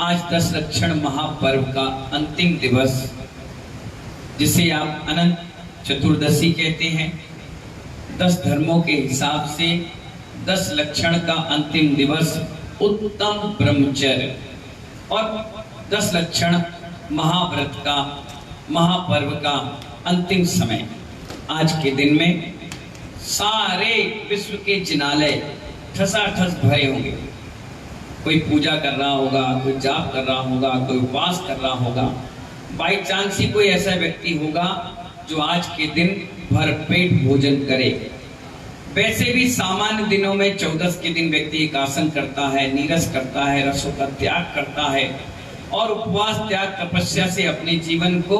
आज 10 लक्षण महापर्व का अंतिम दिवस, जिसे आप अनंत चतुर्दशी कहते हैं। 10 धर्मों के हिसाब से 10 लक्षण का अंतिम दिवस उत्तम ब्रह्मचर्य और 10 लक्षण महाव्रत का महापर्व का अंतिम समय। आज के दिन में सारे विश्व के जिनालय ठसाठस भरे होंगे। कोई पूजा कर रहा होगा, कोई जाप कर रहा होगा, कोई उपवास कर रहा होगा। बाई चांस ही कोई ऐसा व्यक्ति होगा जो आज के दिन भरपेट भोजन करे। वैसे भी सामान्य दिनों में 14 के दिन व्यक्ति एक आसन करता है, नीरस करता है, रसों का त्याग करता है और उपवास त्याग तपस्या से अपने जीवन को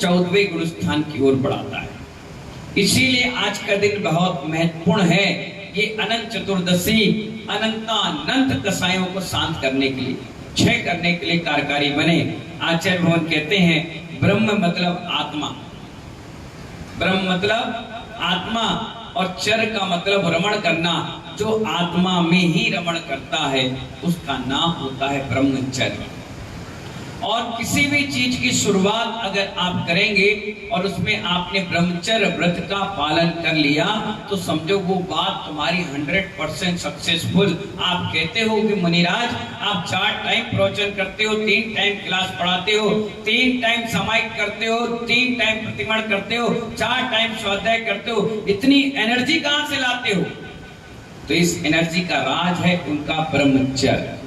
14वें गुरु स्थान की ओर बढ़ाता है। इसीलिए आज का दिन बहुत महत्वपूर्ण है। ये अनंत चतुर्दशी अनंतानंत कसायों को शांत करने के लिए, क्षय करने के लिए कार्यकारी बने। आचार्य भगवान कहते हैं ब्रह्म मतलब आत्मा, ब्रह्म मतलब आत्मा और चर का मतलब रमण करना। जो आत्मा में ही रमण करता है उसका नाम होता है ब्रह्मचर्य। और किसी भी चीज की शुरुआत अगर आप करेंगे और उसमें आपने ब्रह्मचर्य व्रत का पालन कर लिया तो समझो वो बात तुम्हारी 100% सक्सेसफुल। आप कहते हो कि मुनिराज आप 4 टाइम प्रवचन करते हो, 3 टाइम क्लास पढ़ाते हो, 3 टाइम सामायिक करते हो, 3 टाइम प्रतिमण करते हो, 4 टाइम स्वाध्याय करते हो, इतनी एनर्जी कहां से लाते हो? तो इस एनर्जी का राज है उनका ब्रह्मचर्य।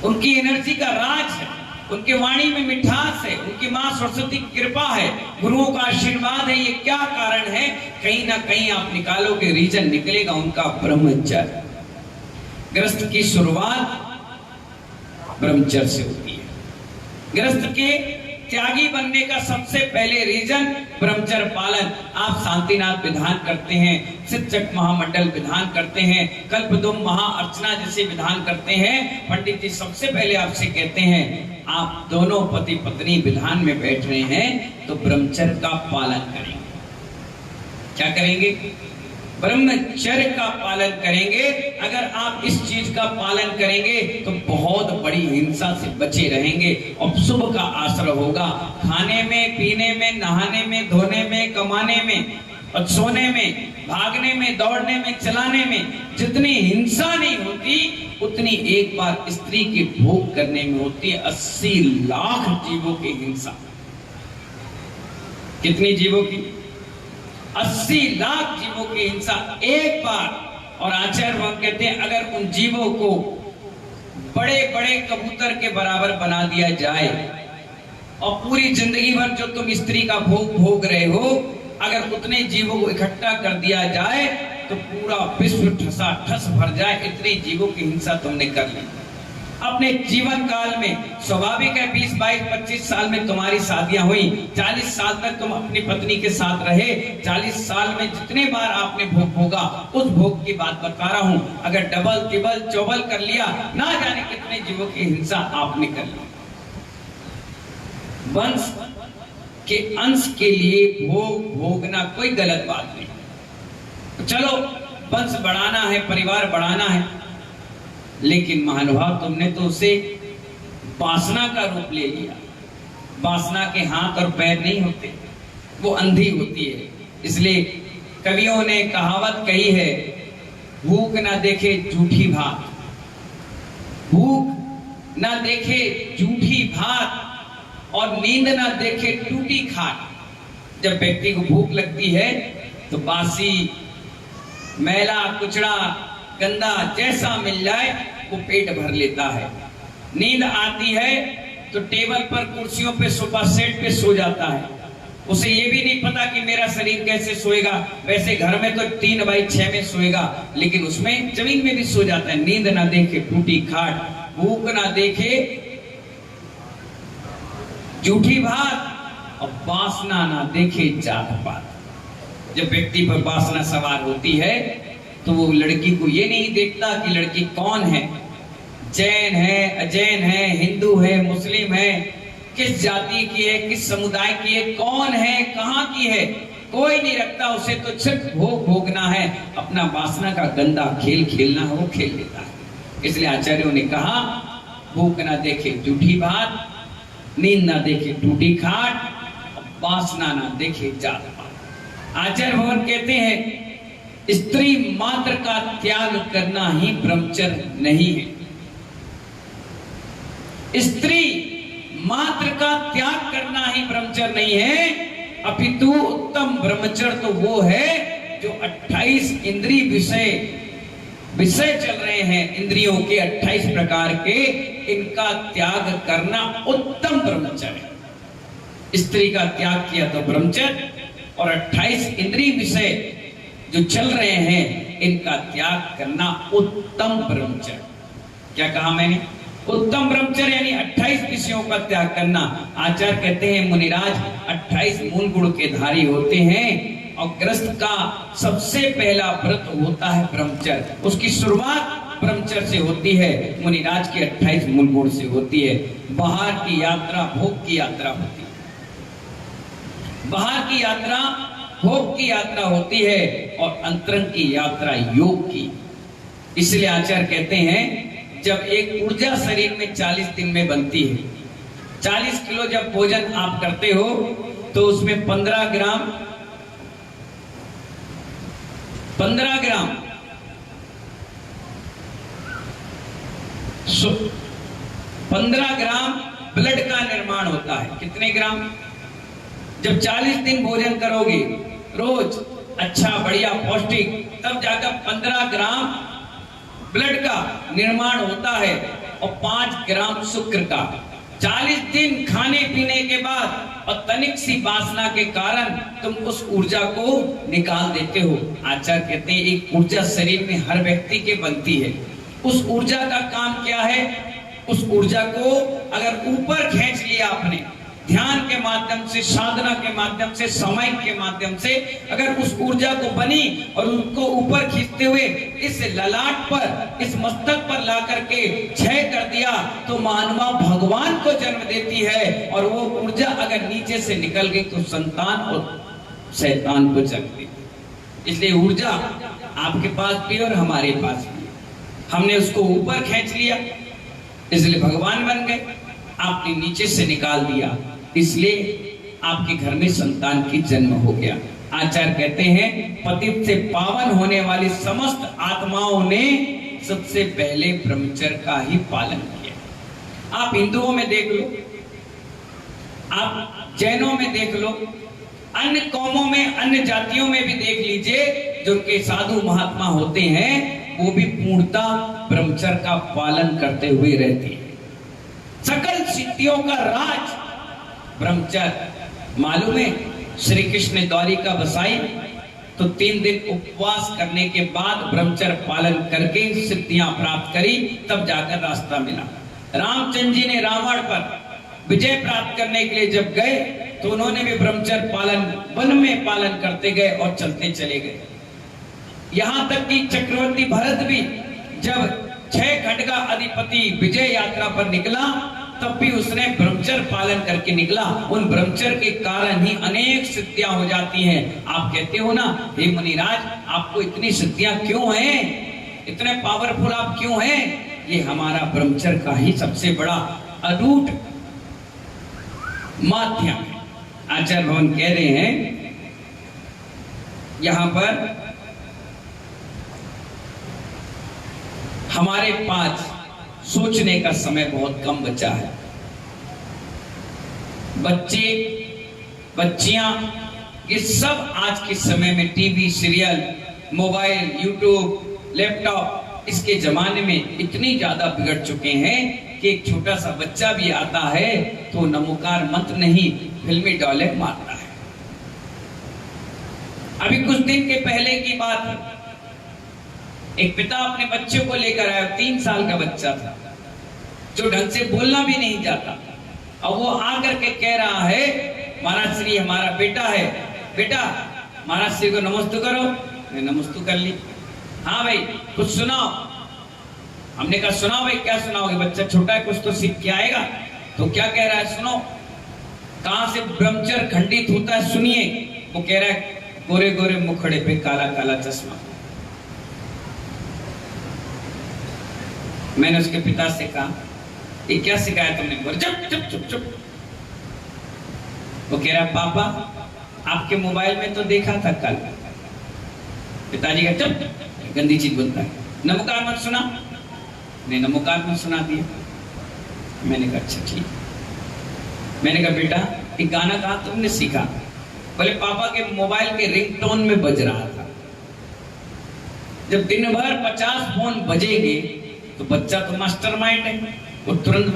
उनकी एनर्जी का राज है, उनके वाणी में मिठास है, उनकी मां सरस्वती की कृपा है, गुरुओं का आशीर्वाद है। ये क्या कारण है? कहीं ना कहीं आप निकालोगे, रीजन निकलेगा उनका ब्रह्मचर्य। गृहस्थ की शुरुआत ब्रह्मचर्य से होती है। गृहस्थ के त्यागी बनने का सबसे पहले रीजन ब्रह्मचर्य पालन। आप शांतिनाथ विधान करते हैं, शिक्षक महामंडल विधान करते हैं, कल्पदुम महाअर्चना जैसे विधान करते हैं। पंडित जी सबसे पहले आपसे कहते हैं आप दोनों पति पत्नी विधान में बैठ रहे हैं तो ब्रह्मचर्य का पालन करेंगे। क्या करेंगे? ब्रह्मचर्य का पालन करेंगे। अगर आप इस चीज का पालन करेंगे तो बहुत बड़ी हिंसा से बचे रहेंगे और शुभ का आश्रय होगा। खाने में, पीने में, नहाने में, धोने में, कमाने में और सोने में, भागने में, दौड़ने में, चलाने में जितनी हिंसा नहीं होती उतनी एक बार स्त्री के भोग करने में होती है 80 लाख जीवों की हिंसा। कितनी जीवों की? 80 लाख जीवों की हिंसा एक बार। और आचार्य भगवान कहते हैं अगर उन जीवों को बड़े बड़े कबूतर के बराबर बना दिया जाए और पूरी जिंदगी भर जो तुम स्त्री का भोग भोग रहे हो अगर उतने जीवों को इकट्ठा कर दिया जाए तो पूरा विश्व ठसा ठस भर जाए। इतने जीवों की हिंसा तुमने कर ली अपने जीवन काल में। स्वाभाविक है 20, 22, 25 साल में तुम्हारी शादियां हुई, 40 साल तक तुम अपनी पत्नी के साथ रहे। 40 साल में जितने बार आपने भोग भोगा उस भोग की बात बता रहा हूं। अगर डबल तिबल चौबल कर लिया ना जाने कितने जीवों की हिंसा आपने कर ली। वंश के अंश के लिए भोग भोगना कोई गलत बात नहीं। तो चलो वंश बढ़ाना है, परिवार बढ़ाना है, लेकिन महानुभाव तुमने तो उसे वासना का रूप ले लिया। वासना के हाथ और पैर नहीं होते, वो अंधी होती है। इसलिए कवियों ने कहावत कही है भूख ना देखे झूठी भात, भूख ना देखे झूठी भात और नींद ना देखे टूटी खाट। जब व्यक्ति को भूख लगती है तो बासी, मैला, कुचड़ा, गंदा जैसा मिल जाए वो पेट भर लेता है। नींद आती है तो टेबल पर, कुर्सियों पे, सोफा सेट पे सो जाता है। उसे ये भी नहीं पता कि मेरा शरीर कैसे सोएगा। वैसे घर में तो 3x6 में सोएगा, लेकिन उसमें जमीन में भी सो जाता है। नींद ना देखे टूटी खाट, भूख ना देखे झूठी भात और वासना ना देखे जात पात। जब व्यक्ति पर वासना सवार होती है तो वो लड़की को ये नहीं देखता कि लड़की कौन है, जैन है, अजैन है, हिंदू है, मुस्लिम है, किस जाति की है, किस समुदाय की है, कौन है, कहां की है, कोई नहीं रखता। उसे तो सिर्फ भोग भोगना है, अपना वासना का गंदा खेल खेलना है, वो खेल लेता है। इसलिए आचार्यों ने कहा भूख ना देखे जूठी भात, नींद ना देखे टूटी खाट, वासना ना देखे जात पात। आचार्य भगवान कहते हैं स्त्री मात्र का त्याग करना ही ब्रह्मचर्य नहीं है। स्त्री मात्र का त्याग करना ही ब्रह्मचर्य नहीं है, अपितु उत्तम ब्रह्मचर्य तो वो है जो 28 इंद्रिय विषय चल रहे हैं, इंद्रियों के 28 प्रकार के, इनका त्याग करना उत्तम ब्रह्मचर्य है। स्त्री का त्याग किया तो ब्रह्मचर्य, और 28 इंद्रिय विषय जो चल रहे हैं इनका त्याग करना उत्तम ब्रह्मचर्य। क्या कहा मैंने? उत्तम ब्रह्मचर्य यानी 28 विषयों का त्याग करना। आचार्य कहते हैं मुनिराज 28 मूल गुण के धारी होते हैं, और ग्रस्त का सबसे पहला व्रत होता है ब्रह्मचर्य। उसकी शुरुआत ब्रह्मचर्य से होती है, मुनिराज की 28 मूल गुण से होती है। बाहर की यात्रा भोग की यात्रा होती है, बाहर की यात्रा भोग की यात्रा होती है, और अंतरंग की यात्रा योग की। इसलिए आचार्य कहते हैं जब एक ऊर्जा शरीर में 40 दिन में बनती है, 40 किलो जब भोजन आप करते हो तो उसमें 15 ग्राम 15 ग्राम ब्लड का निर्माण होता है। कितने ग्राम? जब 40 दिन भोजन करोगे रोज अच्छा बढ़िया पौष्टिक, तब जाकर 15 ग्राम ब्लड का निर्माण होता है, और 5 ग्राम शुक्र का। 40 दिन खाने पीने के बाद और तनिक सी वासना के कारण तुम उस ऊर्जा को निकाल देते हो। आचार्य कहते हैं एक ऊर्जा शरीर में हर व्यक्ति के बनती है। उस ऊर्जा का काम क्या है? उस ऊर्जा को अगर ऊपर खींच लिया आपने, ध्यान के माध्यम से, साधना के माध्यम से, समय के माध्यम से, अगर उस ऊर्जा को बनी और उनको ऊपर खींचते हुए इस ललाट पर, इस मस्तक पर ला करके क्षय कर दिया, तो मानवा भगवान को जन्म देती है। और वो ऊर्जा अगर नीचे से निकल गई तो संतान और शैतान को जन्म देती। इसलिए ऊर्जा आपके पास भी और हमारे पास भी, हमने उसको ऊपर खींच लिया इसलिए भगवान बन गए, आपने नीचे से निकाल दिया इसलिए आपके घर में संतान की जन्म हो गया। आचार्य कहते हैं पतित से पावन होने वाली समस्त आत्माओं ने सबसे पहले ब्रह्मचर्य का ही पालन किया। आप हिंदुओं में देख लो, आप जैनों में देख लो, अन्य कौमों में, अन्य जातियों में भी देख लीजिए, जो उनके साधु महात्मा होते हैं वो भी पूर्णतः ब्रह्मचर्य का पालन करते हुए रहते हैं। सकल सिद्धियों का राज ब्रह्मचर्य। मालूम है श्री कृष्ण ने द्वारिका बसाई तो 3 दिन उपवास करने के बाद ब्रह्मचर्य पालन करके सिद्धियां प्राप्त करी, तब जाकर रास्ता मिला। रामचंद्र जी ने रावण पर विजय प्राप्त करने के लिए जब गए तो उन्होंने भी ब्रह्मचर्य पालन वन में पालन करते गए और चलते चले गए। यहां तक कि चक्रवर्ती भरत भी जब 6 खंड का अधिपति विजय यात्रा पर निकला तब भी उसने ब्रह्मचर्य पालन करके निकला। उन ब्रह्मचर्य के कारण ही अनेक सिद्धियां हो जाती हैं। आप कहते हो ना, हे मुनिराज आपको इतनी सिद्धियां क्यों हैं, इतने पावरफुल आप क्यों हैं? ये हमारा ब्रह्मचर्य का ही सबसे बड़ा अटूट माध्यम है। आचार्य भगवान कह रहे हैं यहां पर हमारे पास सोचने का समय बहुत कम बचा है। बच्चे बच्चियां ये सब आज के समय में TV, serial, mobile, YouTube, laptop, इसके जमाने में इतनी ज्यादा बिगड़ चुके हैं कि एक छोटा सा बच्चा भी आता है तो नमोकार मंत्र नहीं फिल्मी डायलॉग मारता है। अभी कुछ दिन के पहले की बात है, एक पिता अपने बच्चे को लेकर आया, 3 साल का बच्चा था जो ढंग से बोलना भी नहीं जाता, और वो आकर के कह रहा है महाराज श्री हमारा बेटा है, बेटा महाराज श्री को नमस्ते करो। मैं नमस्ते कर ली। हाँ भाई कुछ सुनाओ। हमने कहा सुनाओ भाई, क्या सुनाओगे, बच्चा छोटा है कुछ तो सीख के आएगा। तो क्या कह रहा है सुनो। कहां से ब्रह्मचर्य खंडित होता है सुनिए। वो कह रहा है गोरे गोरे मुखड़े पे काला काला चश्मा। मैंने उसके पिता से कहा ये क्या सिखाया तुमने? बोले चुप चुप चुप चुप। वो कह रहा पापा आपके मोबाइल में तो देखा था कल। पिताजी का चुप, गंदी चीज बोलता है, नमकार मत सुना। नहीं नमकार मत सुना दिया। मैंने कहा अच्छा ठीक। मैंने कहा बेटा ये गाना कहाँ तुमने सीखा? बोले पापा के मोबाइल के रिंगटोन में बज रहा था। जब दिन भर 50 फोन बजेंगे तो बच्चा तो मास्टरमाइंड है, वो तुरंत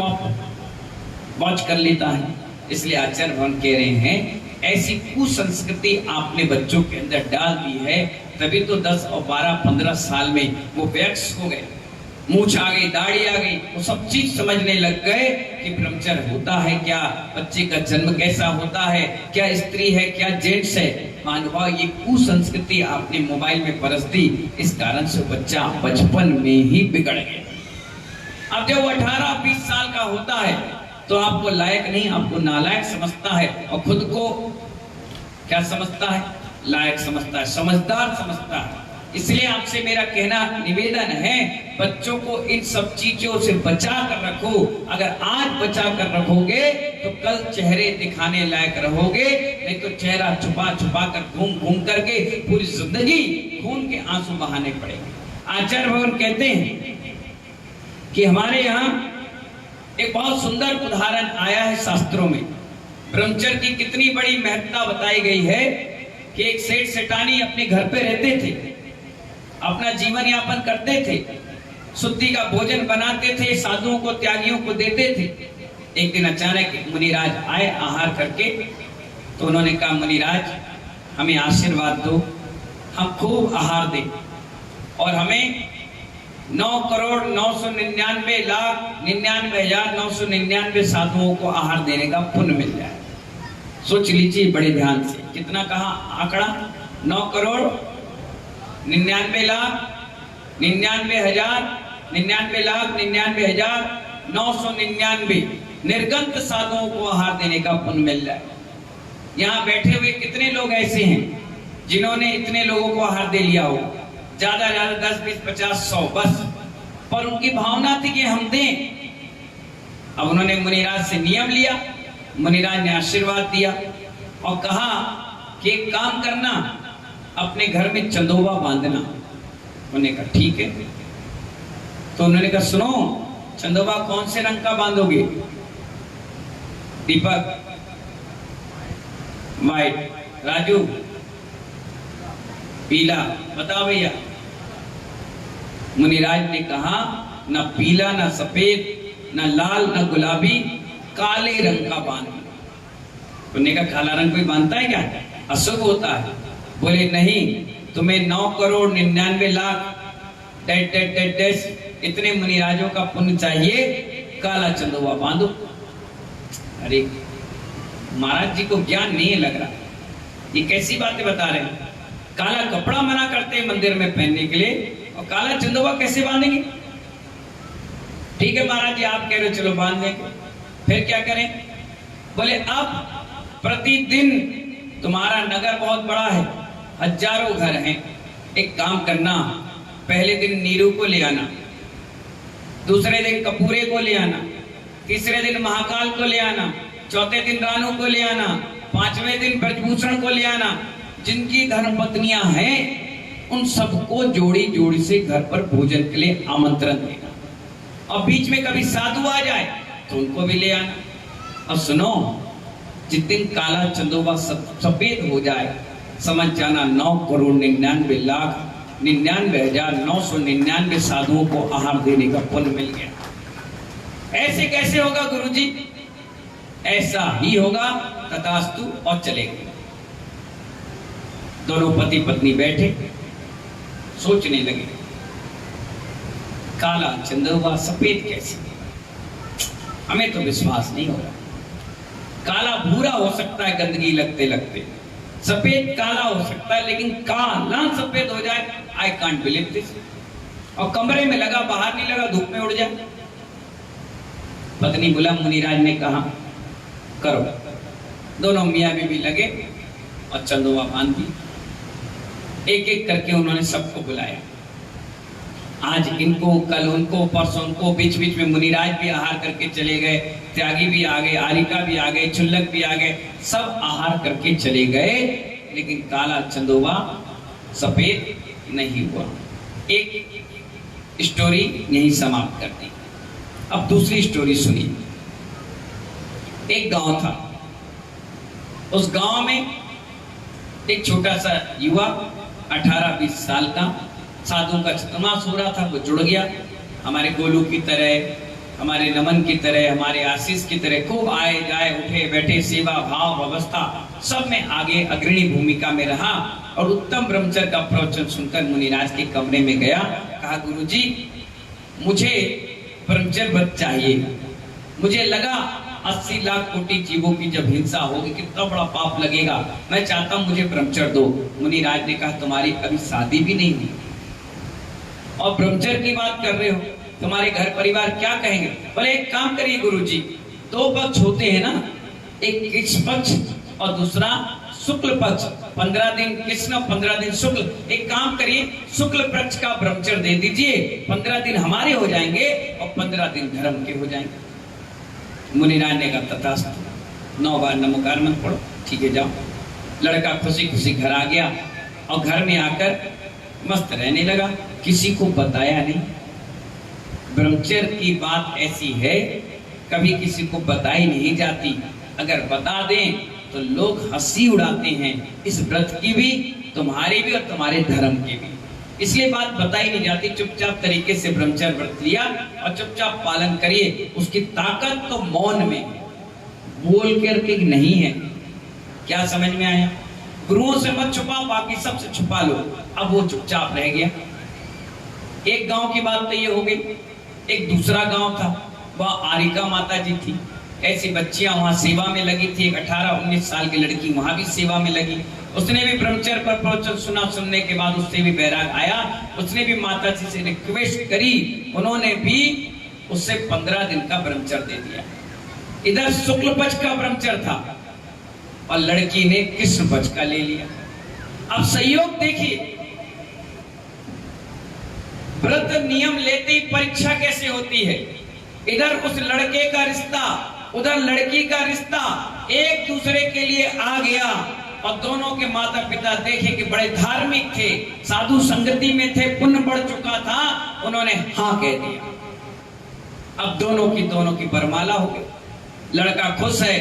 वॉच कर लेता है। इसलिए आचार्य भगवान कह रहे हैं ऐसी कुसंस्कृति आपने बच्चों के अंदर डाल दी है, तभी तो 10 और 12 15 साल में वो वैक्स हो गए, मूछ आ गई, दाढ़ी आ गई, वो सब चीज समझने लग गए कि ब्रह्मचर्य होता है क्या, बच्चे का जन्म कैसा होता है, क्या स्त्री है क्या जेंट्स है। मानवा ये कुसंस्कृति आपने मोबाइल में परस दी, इस कारण से बच्चा बचपन में ही बिगड़ गया। अब जब वो 18-20 साल का होता है तो आपको लायक नहीं, आपको नालायक समझता है और खुद को क्या समझता है? लायक समझता है, समझदार समझता है। इसलिए आपसे मेरा कहना निवेदन है बच्चों को इन सब चीजों से बचा कर रखो। अगर आज बचा कर रखोगे तो कल चेहरे दिखाने लायक रहोगे, नहीं तो चेहरा छुपा छुपा कर घूम घूम करके पूरी जिंदगी खून के आंसू बहाने पड़ेंगे। आचार्य भगवान कहते हैं कि हमारे यहाँ एक बहुत सुंदर उदाहरण आया है शास्त्रों में। ब्रह्मचर्य की कितनी बड़ी महत्ता बताई गई है कि एक सेठ सेठानी अपने घर पे रहते थे, अपना जीवन यापन करते थे, शुद्धि का भोजन बनाते थे, साधुओं को त्यागियों को देते थे। एक दिन अचानक मुनिराज आए आहार करके, तो उन्होंने कहा मुनिराज हमें आशीर्वाद दो, हम खूब आहार दें और हमें 9,999,99,999 साधुओं को आहार देने का पुण्य मिल जाए। सोच लीजिए बड़े ध्यान से, कितना कहा आंकड़ा? 9,99,99,99,999 निर्गंत साधुओं को आहार देने का पुण्य मिल जाए। यहाँ बैठे हुए कितने लोग ऐसे हैं जिन्होंने इतने लोगों को आहार दे लिया हो? ज्यादा 10, 20, 50, 100 बस, पर उनकी भावना थी कि हम दें। अब उन्होंने मुनिराज से नियम लिया, मुनिराज ने आशीर्वाद दिया और कहा कि एक काम करना, अपने घर में चंदोबा बांधना। उन्होंने कहा ठीक है। तो उन्होंने कहा सुनो, चंदोबा कौन से रंग का बांधोगे? दीपक वाइट, राजू पीला, बताओ भैया। मुनिराज ने कहा ना पीला ना सफेद ना लाल ना गुलाबी, काले रंग का बांधना। उन्होंने कहा काला रंग कोई बांधता है क्या? अशुभ होता है। बोले नहीं, तुम्हें 9,99,00,000 इतने मुनिराजों का पुण्य चाहिए, काला चंदोबा बांधो। अरे महाराज जी को ज्ञान नहीं लग रहा, ये कैसी बातें बता रहे हैं? काला कपड़ा मना करते हैं मंदिर में पहनने के लिए, और काला चंदोबा कैसे बांधेंगे? ठीक है महाराज जी आप कह रहे हो, चलो बांध देंगे। फिर क्या करें? बोले अब प्रतिदिन तुम्हारा नगर बहुत बड़ा है, हजारों घर हैं, एक काम करना, पहले दिन नीरू को ले आना, दूसरे दिन कपूरे को ले आना, तीसरे दिन महाकाल को ले आना, चौथे दिन रानू को ले आना, पांचवें दिन ब्रजभूषण को ले आना। जिनकी धर्मपत्नियां हैं उन सबको जोड़ी जोड़ी से घर पर भोजन के लिए आमंत्रण देना, और बीच में कभी साधु आ जाए तो उनको भी ले आना। और सुनो, जिस दिन काला चंदोबा सफेद हो जाए, समझ जाना 9,99,99,999 साधुओं को आहार देने का पुण्य मिल गया। ऐसे कैसे होगा गुरुजी? ऐसा ही होगा, तथास्तु, और चलेंगे। दोनों पति पत्नी बैठे सोचने लगे, काला चंदोबा सफेद कैसे? हमें तो विश्वास नहीं हो रहा। काला भूरा हो सकता है गंदगी लगते लगते, सफेद काला हो सकता है, लेकिन काला सफेद हो जाए, आई कांट बिलीव दिस। और कमरे में लगा, बाहर नहीं लगा, धूप में उड़ जाए। पत्नी बोला, मुनिराज ने कहा करो। दोनों मियां बीवी लगे और चंदोबा बांध दी। एक एक करके उन्होंने सबको बुलाया। आज इनको, कल उनको, परसों उनको, बीच बीच में मुनिराज भी आहार करके चले गए, त्यागी भी आ गए, आरिका भी आ गए, चुल्लक भी आ गए, सब आहार करके चले गए, लेकिन काला चंदोबा सफेद नहीं हुआ। एक स्टोरी यही समाप्त कर दी। अब दूसरी स्टोरी सुनिए। एक गांव था, उस गांव में एक छोटा सा युवक 18-20 साल का, साधु का चतुर्मास हो रहा था, वो जुड़ गया। हमारे गोलू की तरह, हमारे नमन की तरह, हमारे आशीष की तरह खूब आए जाए, उठे बैठे, सेवा भाव व्यवस्था सब में आगे अग्रणी भूमिका में रहा। और उत्तम ब्रह्मचर्य का प्रवचन सुनकर मुनिराज के कमरे में गया, कहा गुरुजी मुझे ब्रह्मचर्य व्रत चाहिए। मुझे लगा 80 लाख कोटि जीवों की जब हिंसा होगी कितना बड़ा पाप लगेगा, मैं चाहता हूं मुझे ब्रह्मचर्य दो। मुनिराज ने कहा तुम्हारी अभी शादी भी नहीं हुई और ब्रह्मचर्य की बात कर रहे हो, तुम्हारे घर परिवार क्या कहेंगे? बोले एक काम करिए गुरुजी, 2 पक्ष होते हैं ना, एक कृष्ण पक्ष और दूसरा शुक्ल पक्ष, 15 दिन कृष्ण 15 दिन शुक्ल। एक काम करिए शुक्ल पक्ष का ब्रह्मचर्य दे दीजिए, 15 दिन हमारे हो जाएंगे और 15 दिन धर्म के हो जाएंगे। मुनिराज ने कहा तथास्तु, 9 बार नमोकार मंत्र पढ़ो, ठीक है जाओ। लड़का खुशी खुशी घर आ गया और घर में आकर मस्त रहने लगा, किसी को बताया नहीं। ब्रह्मचर्य की बात ऐसी है कभी किसी को बताई नहीं जाती, अगर बता दें तो लोग हंसी उड़ाते हैं, इस व्रत की भी, तुम्हारी भी और तुम्हारे धर्म की भी, इसलिए बात बताई नहीं जाती। चुपचाप तरीके से ब्रह्मचर्य व्रत लिया और चुपचाप पालन करिए। उसकी ताकत तो मौन में, बोल करके नहीं है। क्या समझ में आया? गुरुओं से मत छुपाओ, बाकी सबसे छुपा लो। अब वो चुपचाप रह गया। एक गांव की बात तो ये हो गई। एक दूसरा गांव था, वह आरिका माता जी थी। ऐसी बच्चियां वहां सेवा में लगी थी। एक 18-19 साल की लड़की वहां भी सेवा में लगी। उसने भी ब्रह्मचर्य पर प्रवचन सुना, सुनने के बाद उससे भी बैराग आया। उसने भी माता जी से रिक्वेस्ट करी, उन्होंने भी उससे 15 दिन का ब्रह्मचर्य दे दिया। इधर शुक्ल पक्ष का ब्रह्मचर्य था और लड़की ने कृष्ण पक्ष का ले लिया। अब संयोग देखिए, व्रत नियम लेते ही परीक्षा कैसे होती है। इधर उस लड़के का रिश्ता, उधर लड़की का रिश्ता एक दूसरे के लिए आ गया और दोनों के माता पिता देखे कि बड़े धार्मिक थे, साधु संगति में थे, पुण्य बढ़ चुका था, उन्होंने हाँ कह दिया। अब दोनों की बरमाला हो गई। लड़का खुश है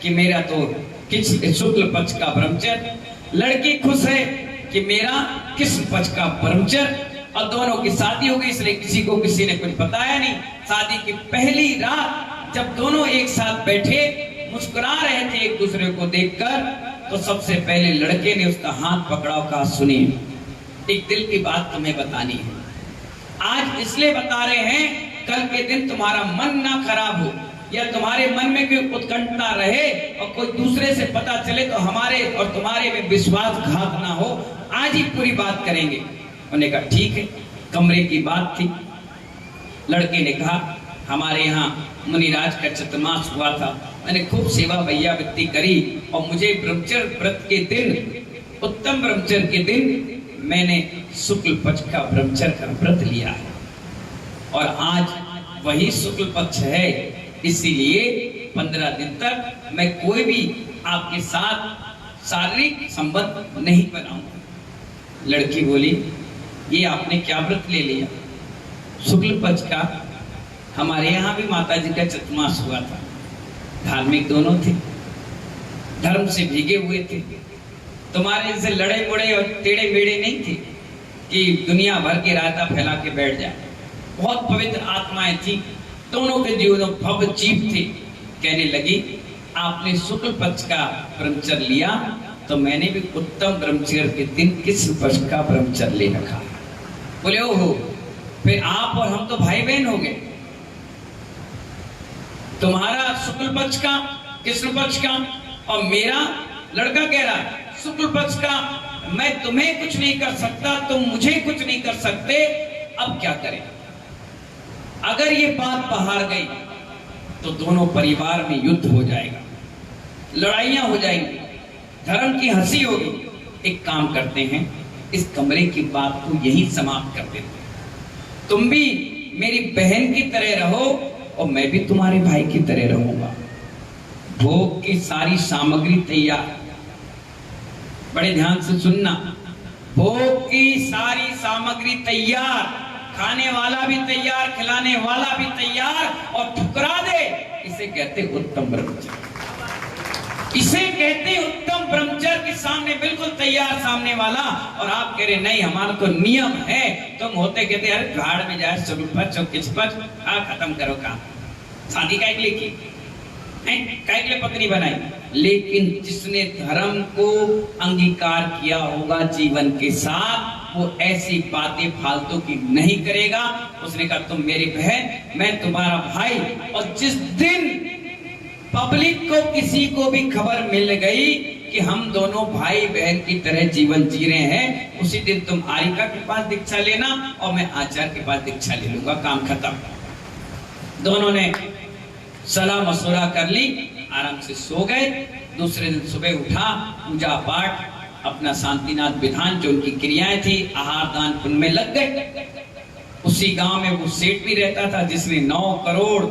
कि मेरा तो शुक्ल पक्ष का ब्रह्मचर्य, लड़की खुश है कि मेरा कृष्ण पक्ष का ब्रह्मचर्य, और दोनों की शादी हो गई। इसलिए किसी को किसी ने कुछ बताया नहीं। शादी की पहली रात जब दोनों एक साथ बैठे मुस्कुरा रहे थे एक दूसरे को देखकर, तो सबसे पहले लड़के ने उसका हाथ पकड़ा और कहा सुनिए, एक दिल की बात तुम्हें बतानी है। आज इसलिए बता रहे हैं, कल के दिन तुम्हारा मन ना खराब हो या तुम्हारे मन में कोई उत्कंठा रहे और कोई दूसरे से पता चले तो हमारे और तुम्हारे में विश्वासघात ना हो। आज ही पूरी बात करेंगे। उन्होंने कहा ठीक है। कमरे की बात थी। लड़के ने कहा हमारे यहाँ मुनिराज का चतुर्मास हुआ था, मैंने खूब सेवा भैया वित्ती करी और मुझे ब्रह्मचर्य व्रत के दिन, उत्तम ब्रह्मचर्य के दिन मैंने शुक्ल पक्ष का ब्रह्मचर्य का व्रत लिया है और आज वही शुक्ल पक्ष है, इसीलिए 15 दिन तक मैं कोई भी आपके साथ शारीरिक संबंध नहीं बनाऊंगा। लड़की बोली ये आपने क्या व्रत ले लिया? शुक्ल पक्ष का। हमारे यहाँ भी माता जी का चतुर्मास हुआ था, धार्मिक दोनों थे, धर्म से भीगे हुए थे, तुम्हारे जैसे लड़े मुड़े और टेढ़े मेढ़े नहीं थे कि दुनिया भर के रायता फैला के बैठ जाए। बहुत पवित्र आत्माएं थी, दोनों के जीवन भव्य जीव थे। कहने लगी आपने शुक्ल पक्ष का ब्रह्मचर्य लिया तो मैंने भी उत्तम ब्रह्मचर्य के दिन कृष्ण पक्ष का ब्रह्मचर्य ले रखा। बोले ओहो, फिर आप और हम तो भाई बहन हो गए। तुम्हारा शुक्ल पक्ष का, कृष्ण पक्ष का, और मेरा, लड़का कह रहा है शुक्ल पक्ष का, मैं तुम्हें कुछ नहीं कर सकता, तुम मुझे कुछ नहीं कर सकते, अब क्या करें? अगर ये बात बाहर गई तो दोनों परिवार में युद्ध हो जाएगा, लड़ाइयां हो जाएंगी, धर्म की हंसी होगी। एक काम करते हैं, इस कमरे की बात को यही समाप्त कर देते हैं। तुम भी मेरी बहन की तरह रहो और मैं भी तुम्हारे भाई की तरह रहूंगा। भोग की सारी सामग्री तैयार, बड़े ध्यान से सुनना। भोग की सारी सामग्री तैयार, खाने वाला भी तैयार, खिलाने वाला भी तैयार, और ठुकरा दे, इसे कहते उत्तम ब्रह्मचर्य। इसे कहते उत्तम ब्रह्मचर्य के सामने बिल्कुल तैयार सामने वाला, और आप कह रहे नहीं हमारा तो नियम है। तुम होते कहते अरे भाड़ में जाए खत्म करो काम, शादी का लिए की, काय के लिए पत्नी बनाई। लेकिन जिसने धर्म को अंगीकार किया होगा जीवन के साथ, वो ऐसी बातें फालतू की नहीं करेगा। उसने कहा तुम मेरी बहन, मैं तुम्हारा भाई, और जिस दिन पब्लिक को किसी को भी खबर मिल गई कि हम दोनों भाई बहन की तरह जीवन जी रहे हैं, उसी दिन तुम आरिका के पास दीक्षा लेना और मैं आचार्य के पास दीक्षा ले लूंगा, काम खत्म। दोनों ने सलाह मशवरा कर ली, आराम से सो गए। दूसरे दिन सुबह उठा, पूजा पाठ, अपना शांतिनाथ विधान जो उनकी क्रियाएं थी, आहार दान पुण्य में लग गए। उसी गांव में वो सेठ भी रहता था जिसने 9 करोड़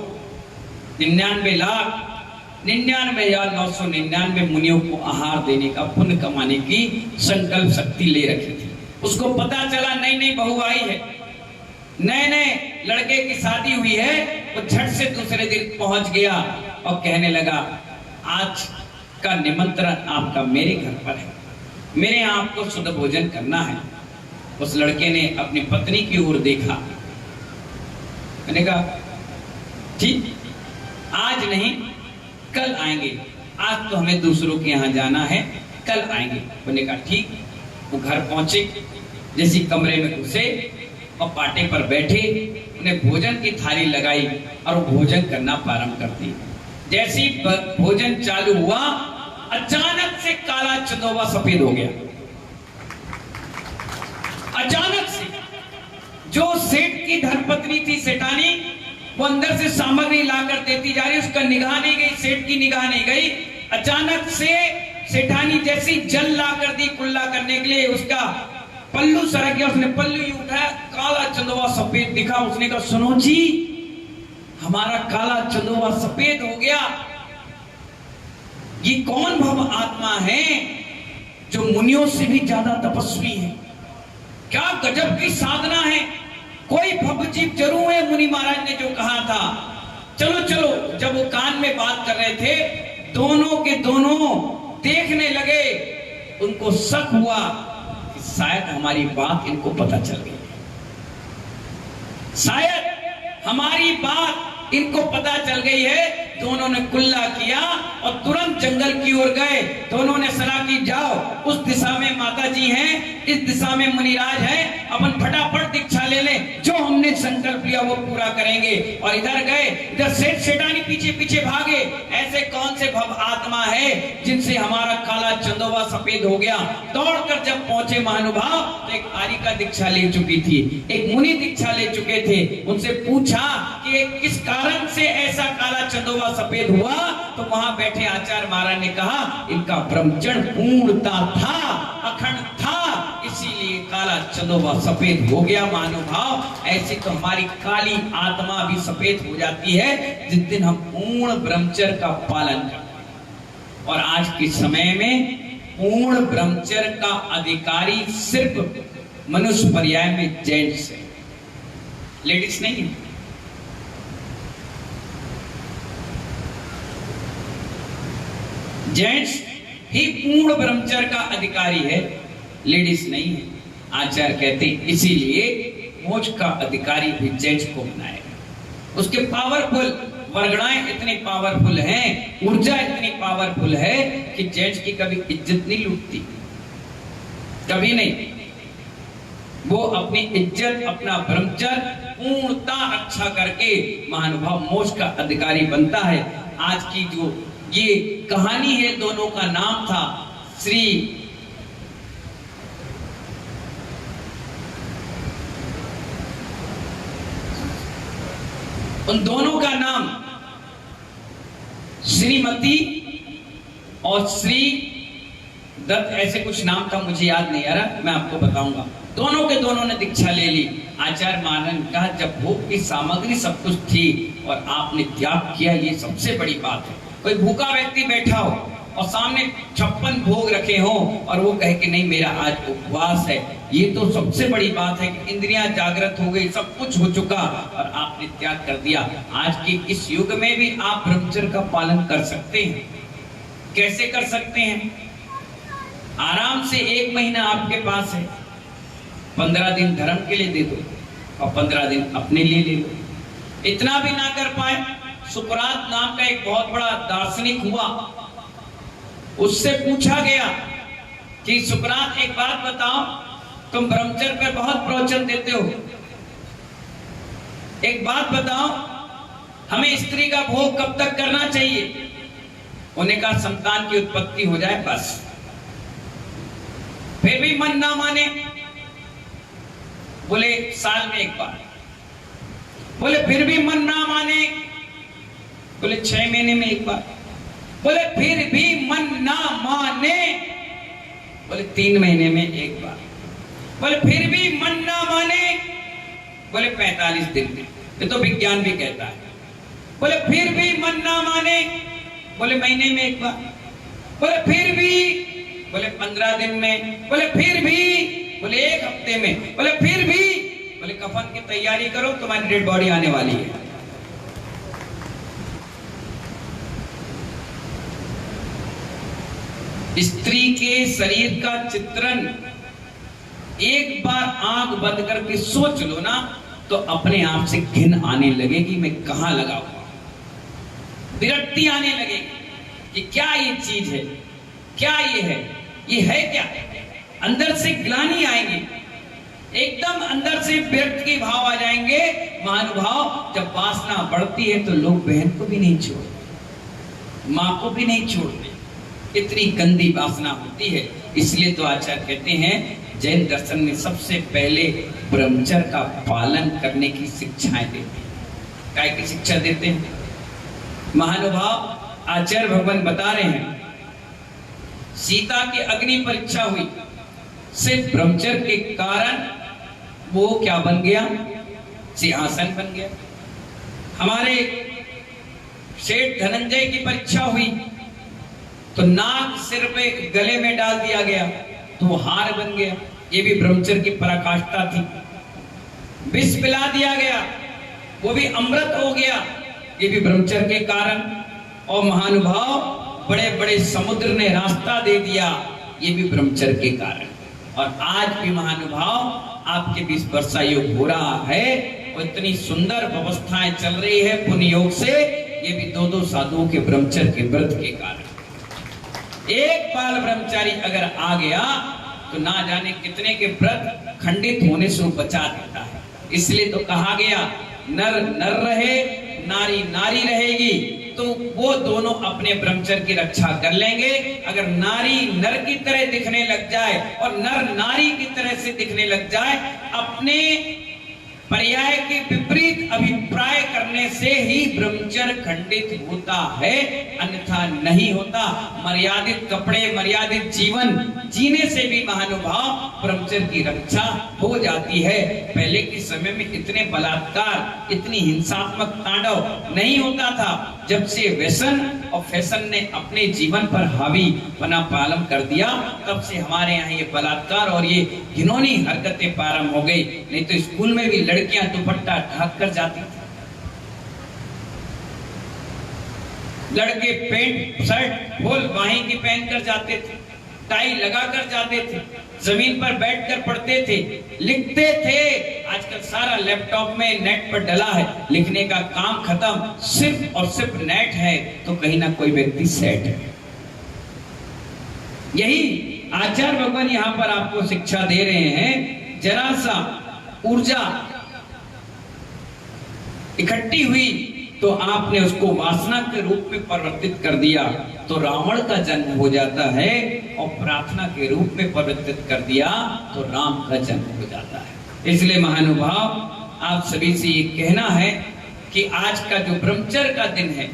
99 लाख 99,999 मुनियों को आहार देने का, पुण्य कमाने की संकल्प शक्ति ले रखी थी। उसको पता चला नई नई बहू आई है, नए नए लड़के की शादी हुई है, वो झट से दूसरे दिन पहुंच गया और कहने लगा आज का निमंत्रण आपका मेरे घर पर है, मेरे यहाँ आपको शुद्ध भोजन करना है। उस लड़के ने अपनी पत्नी की ओर देखा, मैंने कहा ठीक आज नहीं कल आएंगे, आज तो हमें दूसरों के यहाँ जाना है, कल आएंगे। मैंने कहा ठीक। वो घर पहुंचे, जैसी कमरे में घुसे और पाटे पर बैठे, उन्हें भोजन की थाली लगाई और वो भोजन करना प्रारंभ कर दी। जैसी भोजन चालू हुआ, अचानक से काला चंदोबा सफेद हो गया। अचानक से जो सेठ की धर्मपत्नी थी सेठानी, वो अंदर से सामग्री लाकर देती जा रही, उसका निगाह नहीं गई, सेठ की निगाह नहीं गई। अचानक से सेठानी जैसी जल लाकर दी कुल्ला करने के लिए, उसका पल्लू सरक गया, उसने पल्लू ही उठाया, काला चंदोबा सफेद दिखा। उसने कहा सुनो जी, हमारा काला चंदोबा सफेद हो गया, ये कौन भव आत्मा है जो मुनियों से भी ज्यादा तपस्वी है? क्या गजब की साधना है, कोई भवजीव जरूर है। मुनि महाराज ने जो कहा था, चलो चलो। जब वो कान में बात कर रहे थे, दोनों के दोनों देखने लगे। उनको शक हुआ कि शायद हमारी बात इनको पता चल गई, शायद हमारी बात इनको पता चल गई है। दोनों ने कुल्ला किया और तुरंत जंगल की ओर गए। दोनों ने सलाह की जाओ उस दिशा में माता जी हैं, इस दिशा में मुनिराज हैं, अपन फटाफट दीक्षा ले लें, जो हमने संकल्प लिया वो पूरा करेंगे। और इधर गए, इधर सेठ सेठानी पीछे पीछे भागे। ऐसे कौन से भव आत्मा है जिनसे हमारा काला चंदोबा सफेद हो गया? दौड़कर जब पहुंचे महानुभाव, तो एक आरिका दीक्षा ले चुकी थी, एक मुनि दीक्षा ले चुके थे। उनसे पूछा कि किस कारण से ऐसा काला चंदोबा सफेद हुआ? तो वहां बैठे आचार्य महाराज ने कहा इनका ब्रह्मचर्य पूर्णता था, अखंड था, इसीलिए काला चंदोबा सफेद हो गया। महानुभाव, ऐसी तो हमारी काली आत्मा भी सफेद हो जाती है जिस दिन हम पूर्ण ब्रह्मचर्य का पालन करते हैं। और आज के समय में पूर्ण ब्रह्मचर्य का अधिकारी सिर्फ मनुष्य पर्याय में जेंट्स है, लेडीज नहीं है। जेंट्स ही पूर्ण ब्रह्मचर्य का अधिकारी है, लेडीज नहीं है। आचार्य कहते इसीलिए मोक्ष का अधिकारी भी जेंट्स को बनाएगा। उसके पावरफुल वर्गणाएं इतनी पावरफुल हैं, ऊर्जा इतनी पावरफुल है कि जेंट्स की कभी इज्जत नहीं लूटती, कभी नहीं। वो अपनी इज्जत, अपना ब्रह्मचर्य पूर्णता रक्षा करके महानुभाव मोक्ष का अधिकारी बनता है। आज की जो ये कहानी है, दोनों का नाम था श्री उन दोनों का नाम श्रीमती और श्री दत्त, ऐसे कुछ नाम था, मुझे याद नहीं आ रहा, मैं आपको बताऊंगा। दोनों के दोनों ने दीक्षा ले ली। आचार्य महाराज ने कहा, जब भोग की सामग्री सब कुछ थी और आपने त्याग किया, ये सबसे बड़ी बात है। कोई भूखा व्यक्ति बैठा हो और सामने 56 भोग रखे हो और वो कहे कि नहीं मेरा आज उपवास है, ये तो सबसे बड़ी बात है कि इंद्रियां जागृत हो गई, सब कुछ हो चुका और आपने त्याग कर दिया। आज के इस युग में भी आप ब्रह्मचर्य का पालन कर सकते हैं। कैसे कर सकते हैं? आराम से 1 महीना आपके पास है, 15 दिन धर्म के लिए दे दो और 15 दिन अपने लिए ले लो। इतना भी ना कर पाए, सुकरात नाम का एक बहुत बड़ा दार्शनिक हुआ, उससे पूछा गया कि सुकरात एक बात बताओ, तुम ब्रह्मचर्य पे बहुत प्रवचन देते हो, एक बात बताओ हमें स्त्री का भोग कब तक करना चाहिए? उन्हें कहा संतान की उत्पत्ति हो जाए बस। फिर भी मन ना माने, बोले साल में 1 बार। बोले फिर भी मन ना माने, बोले 6 महीने में 1 बार। बोले फिर भी मन ना माने, बोले 3 महीने में 1 बार। बोले फिर भी मन ना माने, बोले 45 दिन में। ये तो विज्ञान भी कहता है। बोले फिर भी मन ना माने, बोले महीने में 1 बार। बोले फिर भी, बोले 15 दिन में। बोले फिर भी, बोले 1 हफ्ते में। बोले फिर भी, बोले कफन की तैयारी करो, तुम्हारी डेड बॉडी आने वाली है। स्त्री के शरीर का चित्रण एक बार आंख बंद करके सोच लो ना, तो अपने आप से घिन आने लगेगी, मैं कहां लगा हुआ, विरक्ति आने लगेगी कि क्या ये चीज है, क्या ये है क्या? अंदर से ग्लानि आएंगी, एकदम अंदर से विरक्त के भाव आ जाएंगे। महानुभाव, जब वासना बढ़ती है तो लोग बहन को भी नहीं छोड़ते, मां को भी नहीं छोड़ते, इतनी गंदी वासना होती है। इसलिए तो आचार्य कहते हैं जैन दर्शन में सबसे पहले ब्रह्मचर्य का पालन करने की शिक्षाएं देते हैं। काय की शिक्षा देते हैं? महानुभाव, आचार्य भगवान बता रहे हैं, सीता की अग्नि परीक्षा हुई, सिर्फ ब्रह्मचर्य के कारण वो क्या बन गया? सिंहासन बन गया। हमारे सेठ धनंजय की परीक्षा हुई तो नाक सिर पे गले में डाल दिया गया तो वो हार बन गया, ये भी ब्रह्मचर्य की पराकाष्ठा थी। विष पिला दिया गया, वो भी अमृत हो गया, ये भी ब्रह्मचर्य के कारण। और महानुभाव, बड़े बड़े समुद्र ने रास्ता दे दिया, ये भी ब्रह्मचर्य के कारण। और आज भी महानुभाव आपके बीच वर्षा योग हो रहा है और इतनी सुंदर व्यवस्थाएं चल रही है पुण्य योग से, ये भी 2-2 साधुओं के ब्रह्मचर्य के व्रत के कारण। एक बाल ब्रह्मचारी अगर आ गया तो ना जाने कितने के व्रत खंडित होने से वो बचा देता है। इसलिए तो कहा गया, नर नर रहे, नारी नारी रहेगी, तो वो दोनों अपने ब्रह्मचर्य की रक्षा कर लेंगे। अगर नारी नर की तरह दिखने लग जाए और नर नारी की तरह से दिखने लग जाए, अपने पर्याय के विपरीत अभिप्राय करने से ही ब्रह्मचर्य खंडित होता है, अन्यथा नहीं होता। मर्यादित कपड़े, मर्यादित जीवन जीने से भी महानुभाव ब्रह्मचर्य की रक्षा हो जाती है। पहले के समय में इतने बलात्कार, इतनी हिंसात्मक तांडव नहीं होता था। जब से व्यसन और फैशन ने अपने जीवन पर हावी बना पालन कर दिया, तब से हमारे यहाँ ये बलात्कार और ये घिनौनी हरकतें प्रारंभ हो गई। नहीं तो स्कूल में भी लड़कियां दुपट्टा ढक कर जाती थी, लड़के पेंट शर्ट फुल बाहीं की पहन कर जाते थे, टाई लगा कर जाते थे, जमीन पर बैठकर पढ़ते थे, लिखते थे। आजकल सारा लैपटॉप में नेट पर डला है, लिखने का काम खत्म, सिर्फ और सिर्फ नेट है तो कहीं ना कोई व्यक्ति सेट है। यही आचार्य भगवान यहाँ पर आपको शिक्षा दे रहे हैं। जरा सा ऊर्जा इकट्ठी हुई तो आपने उसको वासना के रूप में परिवर्तित कर दिया तो रावण का जन्म हो जाता है, और प्रार्थना के रूप में परिवर्तित कर दिया तो राम का जन्म हो जाता है। इसलिए महानुभाव, आप सभी से ये कहना है कि आज का जो ब्रह्मचर्य का दिन है,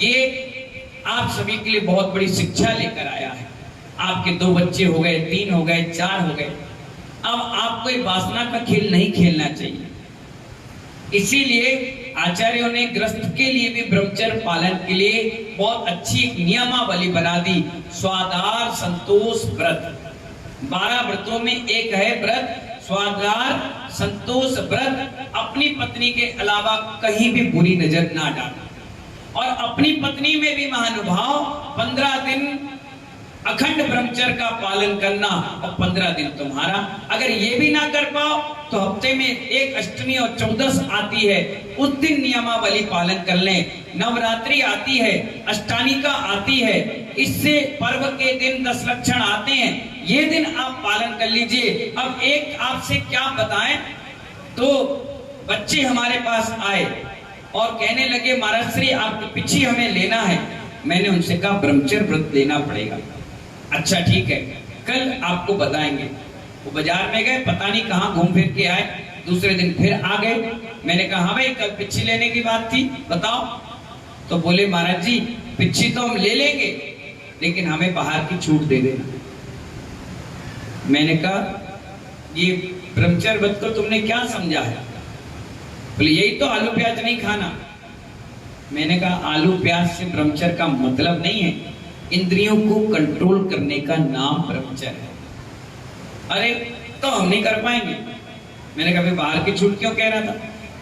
ये आप सभी के लिए बहुत बड़ी शिक्षा लेकर आया है। आपके 2 बच्चे हो गए, 3 हो गए, 4 हो गए, अब आप कोई वासना का खेल नहीं खेलना चाहिए। इसीलिए आचार्यों ने गृहस्थ के लिए भी ब्रह्मचर्य पालन के लिए बहुत अच्छी एक नियमावली बना दी। स्वादार संतोष व्रत, 12 व्रतों में एक है व्रत स्वादार संतोष व्रत। अपनी पत्नी के अलावा कहीं भी बुरी नजर ना डालना, और अपनी पत्नी में भी महानुभाव 15 दिन अखंड ब्रह्मचर्य का पालन करना, और 15 दिन तुम्हारा। अगर ये भी ना कर पाओ तो हफ्ते में एक अष्टमी और 14 आती है, उस दिन नियमावली पालन कर लें। नवरात्रि आती है, अष्टानिका आती है, इससे पर्व के दिन 10 लक्षण आते हैं, ये दिन आप पालन कर लीजिए। अब एक आपसे क्या बताएं, तो बच्चे हमारे पास आए और कहने लगे महाराज श्री आपके पीछे हमें लेना है। मैंने उनसे कहा ब्रह्मचर्य व्रत लेना पड़ेगा। अच्छा ठीक है, कल आपको बताएंगे। वो बाजार में गए, पता नहीं कहां घूम फिर के आए, दूसरे दिन फिर आ गए। मैंने कहा हाँ भाई कल पिच्छी लेने की बात थी, बताओ। तो बोले महाराज जी पिच्छी तो हम ले लेंगे, लेकिन हमें बाहर की छूट दे देना। मैंने कहा ये ब्रह्मचर्य व्रत को तुमने क्या समझा है? बोले यही तो आलू प्याज नहीं खाना। मैंने कहा आलू प्याज से ब्रह्मचर्य का मतलब नहीं है, इंद्रियों को कंट्रोल करने का नाम ब्रह्मचर्य है। अरे तो हम नहीं कर पाएंगे। मैंने कहा बाहर की छूट क्यों कह रहा था?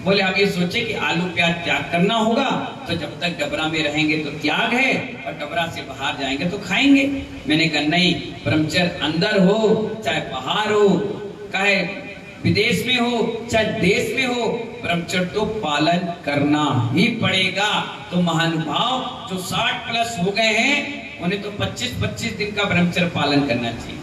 बोले आप ये सोचे कि आलू प्याज त्याग करना होगा, तो जब तक डबरा में रहेंगे तो त्याग है, और डबरा से बाहर जाएंगे तो खाएंगे। मैंने कहा नहीं, ब्रह्मचर्य अंदर हो चाहे बाहर हो, चाहे विदेश में हो चाहे देश में हो, ब्रह्मचर्य तो पालन करना ही पड़ेगा। तो महानुभाव जो 60 प्लस हो गए हैं उन्हें तो 25-25 दिन का ब्रह्मचर्य पालन करना चाहिए।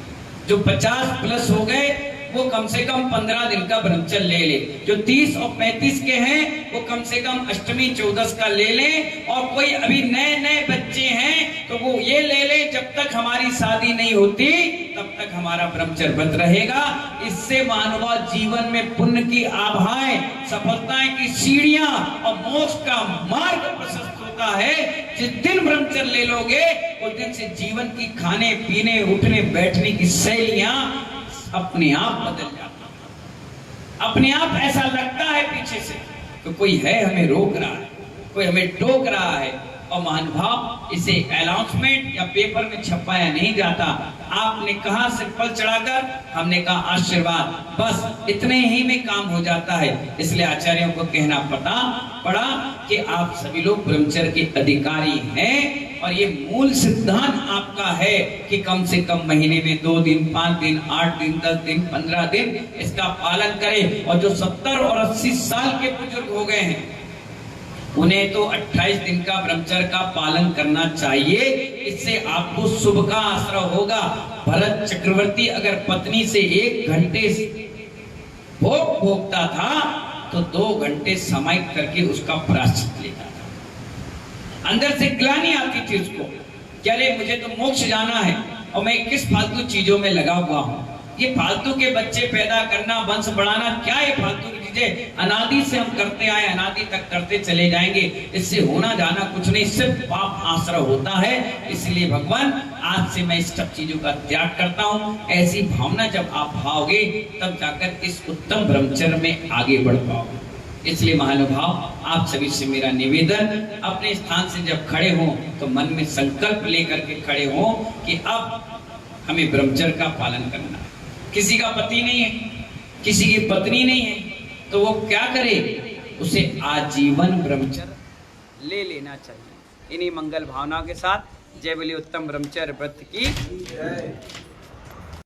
जो 50 प्लस हो गए वो कम से कम 15 दिन का ब्रह्मचर्य ले ले। जो 30 और 35 के हैं वो कम से कम अष्टमी 14 का ले ले। और कोई अभी नए नए बच्चे हैं तो वो ये ले ले, जब तक हमारी शादी नहीं होती तब तक हमारा ब्रह्मचर्य व्रत रहेगा। इससे मानव जीवन में पुण्य की आभाएं, सफलताएं की सीढ़ियां और मोक्ष का मार्ग प्रशस्त होता है। जिस दिन ब्रह्मचर्य ले लोगे उस दिन से जीवन की खाने पीने उठने बैठने की शैलियां अपने आप बदल जाती है। अपने आप ऐसा लगता है पीछे से तो कोई है हमें रोक रहा है, कोई हमें टोक रहा है। और महानुभाव इसे अनाउंसमेंट या पेपर में छपाया नहीं जाता। आपने कहा सिंपल चढ़ाकर, हमने कहा आशीर्वाद, बस इतने ही में काम हो जाता है। इसलिए आचार्यों को कहना पड़ा कि आप सभी लोग ब्रह्मचर्य के अधिकारी हैं, और ये मूल सिद्धांत आपका है कि कम से कम महीने में 2 दिन, 5 दिन, 8 दिन, 10 दिन, 15 दिन इसका पालन करें। और जो 70 और 80 साल के बुजुर्ग हो गए हैं उन्हें तो 28 दिन का ब्रह्मचर्य का पालन करना चाहिए। इससे आपको शुभ का आश्रय होगा। भरत चक्रवर्ती अगर पत्नी से 1 घंटे भोग भोगता था तो 2 घंटे समय करके उसका प्रायश्चित लेता था। अंदर से ग्लानि आती थी उसको कि अरे मुझे तो मोक्ष जाना है और मैं किस फालतू चीजों में लगा हुआ हूँ। ये फालतू के बच्चे पैदा करना, वंश बढ़ाना, क्या ये फालतू की चीजें अनादि से हम करते आए, अनादि तक करते चले जाएंगे। इससे होना जाना कुछ नहीं, सिर्फ पाप आश्रय होता है। इसलिए भगवान आज से मैं इस सब चीजों का त्याग करता हूँ। ऐसी भावना जब आप भाओगे तब जाकर इस उत्तम ब्रह्मचर्य में आगे बढ़ पाओगे। इसलिए महानुभाव आप सभी से मेरा निवेदन, अपने स्थान से जब खड़े हो तो मन में संकल्प लेकर के खड़े हो कि अब हमें ब्रह्मचर्य का पालन करना है। किसी का पति नहीं है, किसी की पत्नी नहीं है, तो वो क्या करे? उसे आजीवन ब्रह्मचर्य ले लेना चाहिए। इन्हीं मंगल भावना के साथ जय बोले उत्तम ब्रह्मचर्य व्रत की जय।